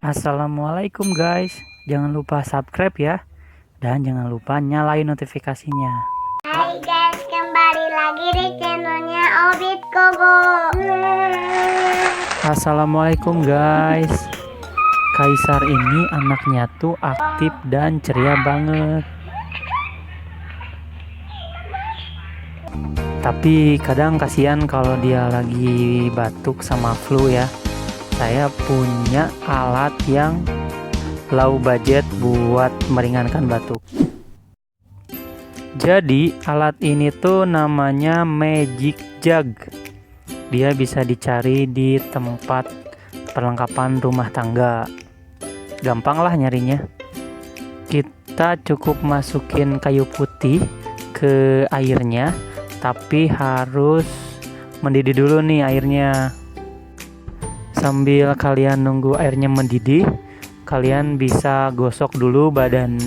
Assalamualaikum guys, jangan lupa subscribe ya, dan jangan lupa nyalain notifikasinya. Hai guys, kembali lagi di channelnya Obit Kogo. Assalamualaikum guys. Kaisar ini anaknya tuh aktif dan ceria banget. Tapi kadang kasihan kalau dia lagi batuk sama flu ya. Saya punya alat yang low budget buat meringankan batuk. Jadi alat ini tuh namanya Magic Jug. Dia bisa dicari di tempat perlengkapan rumah tangga. Gampang lah nyarinya. Kita cukup masukin kayu putih ke airnya, tapi harus mendidih dulu nih airnya. Sambil kalian nunggu airnya mendidih, kalian bisa gosok dulu badan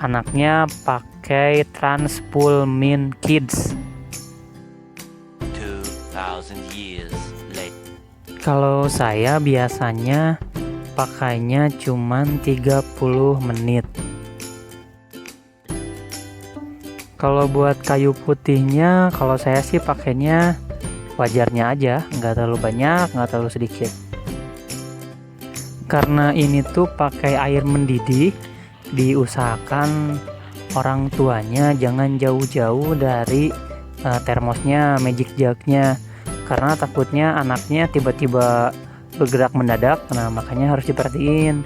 anaknya pakai Transpool Min Kids. 2000 years later. Kalau saya biasanya pakainya cuman 30 menit. Kalau buat kayu putihnya, kalau saya sih pakainya wajarnya aja, nggak terlalu banyak, nggak terlalu sedikit. Karena ini tuh pakai air mendidih, diusahakan orang tuanya jangan jauh-jauh dari termosnya, magic jugnya, karena takutnya anaknya tiba-tiba bergerak mendadak. Nah makanya harus diperhatiin,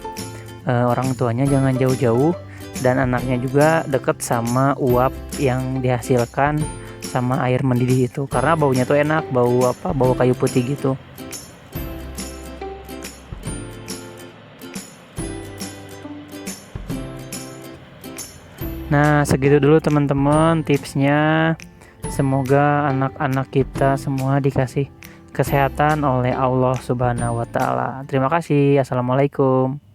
orang tuanya jangan jauh-jauh, dan anaknya juga deket sama uap yang dihasilkan sama air mendidih itu, karena baunya tuh enak, bau kayu putih gitu. Nah segitu dulu teman-teman tipsnya. Semoga anak-anak kita semua dikasih kesehatan oleh Allah Subhanahu wa Ta'ala. Terima kasih. Assalamualaikum.